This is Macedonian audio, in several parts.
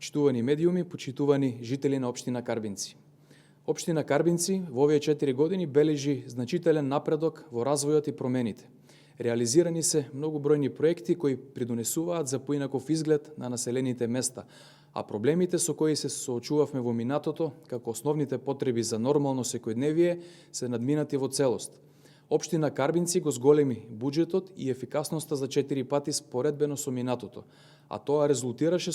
Почитувани медиуми, почитувани жители на општина Карбинци. Општина Карбинци во овие 4 години бележи значителен напредок во развојот и промените. Реализирани се многу бројни проекти кои придонесуваат за поинаков изглед на населените места, а проблемите со кои се соочувавме во минатото, како основните потреби за нормално секојдневие, се надминати во целост. Општина Карбинци го зголеми буџетот и ефикасноста за 4 пати споредбено со минатото, а тоа резултираше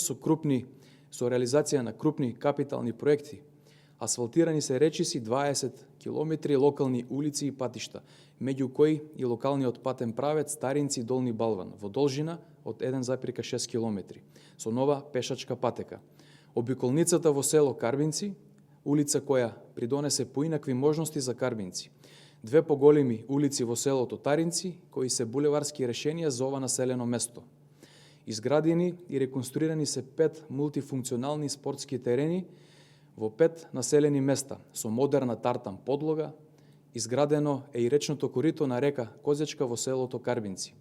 со реализација на крупни капитални проекти. Асфалтирани се речиси 20 километри локални улици и патишта, меѓу кои и локалниот патен правец Старинци Долни Балван во должина од 1,6 километри, со нова пешачка патека. Обиколницата во село Карбинци, улица која придонесе поинакви можности за Карбинци. 2 поголеми улици во селото Таринци, кои се булеварски решенија за ова населено место. Изградени и реконструирани се 5 мултифункционални спортски терени во 5 населени места со модерна тартан подлога. Изградено е и речното корито на река Козечка во селото Карбинци.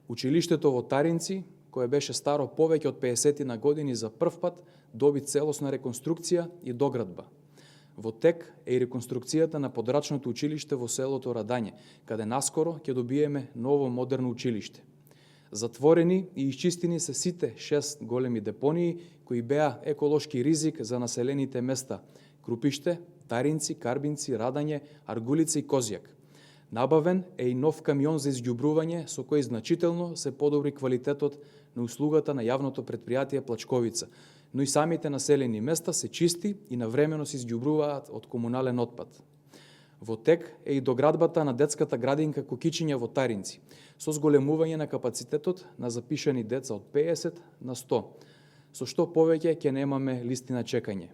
Училиштето во Таринци, кое беше старо повеќе од 50 на години, за прв пат доби целосна реконструкција и доградба. Во тек е и реконструкцијата на подрачното училиште во селото Радање, каде наскоро ќе добиеме ново модерно училиште. Затворени и исчистени се сите 6 големи депонии кои беа еколошки ризик за населените места Крупиште, Таринци, Карбинци, Радање, Аргулица и Козјак. Набавен е и нов камион за изѓубрување со кој значително се подобри квалитетот на услугата на јавното претпријатие Плачковица, но и самите населени места се чисти и навремено се изѓубруваат од комунален отпад. Во тек е и доградбата на детската градинка Кокичиња во Таринци, со зголемување на капацитетот на запишани деца од 50 на 100, со што повеќе ќе немаме листи на чекање.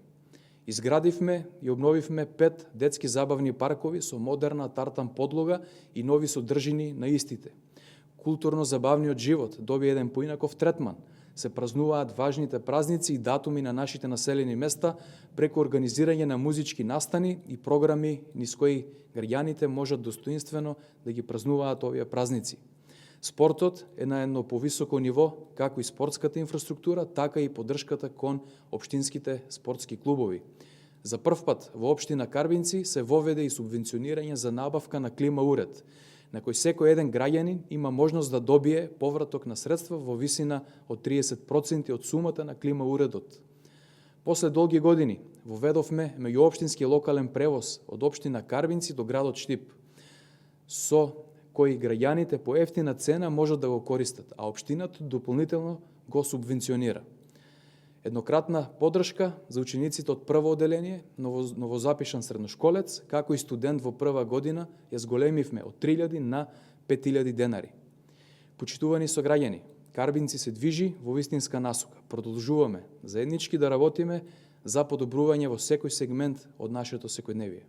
Изградивме и обновивме 5 детски забавни паркови со модерна тартан подлога и нови содржини на истите. Културно-забавниот живот доби еден поинаков третман. Се празнуваат важните празници и датуми на нашите населени места преку организирање на музички настани и програми низ кои граѓаните можат достоинствено да ги празнуваат овие празници. Спортот е на едно повисоко ниво, како и спортската инфраструктура, така и поддршката кон општинските спортски клубови. За прв пат во општина Карбинци се воведе и субвенционирање за набавка на клима уред, на кој секој еден граѓанин има можност да добие повраток на средства во висина од 30% од сумата на клима уредот. После долги години воведовме меѓуопштински локален превоз од општина Карбинци до градот Штип, со кои граѓаните по ефтина цена можат да го користат, а општината дополнително го субвенционира. Еднократна поддршка за учениците од прво оделение, новозапишан средношколец, како и студент во прва година, ја зголемивме од 3000 на 5000 денари. Почитувани сограѓани, Карбинци се движи во вистинска насока. Продолжуваме заеднички да работиме за подобрување во секој сегмент од нашето секојдневие.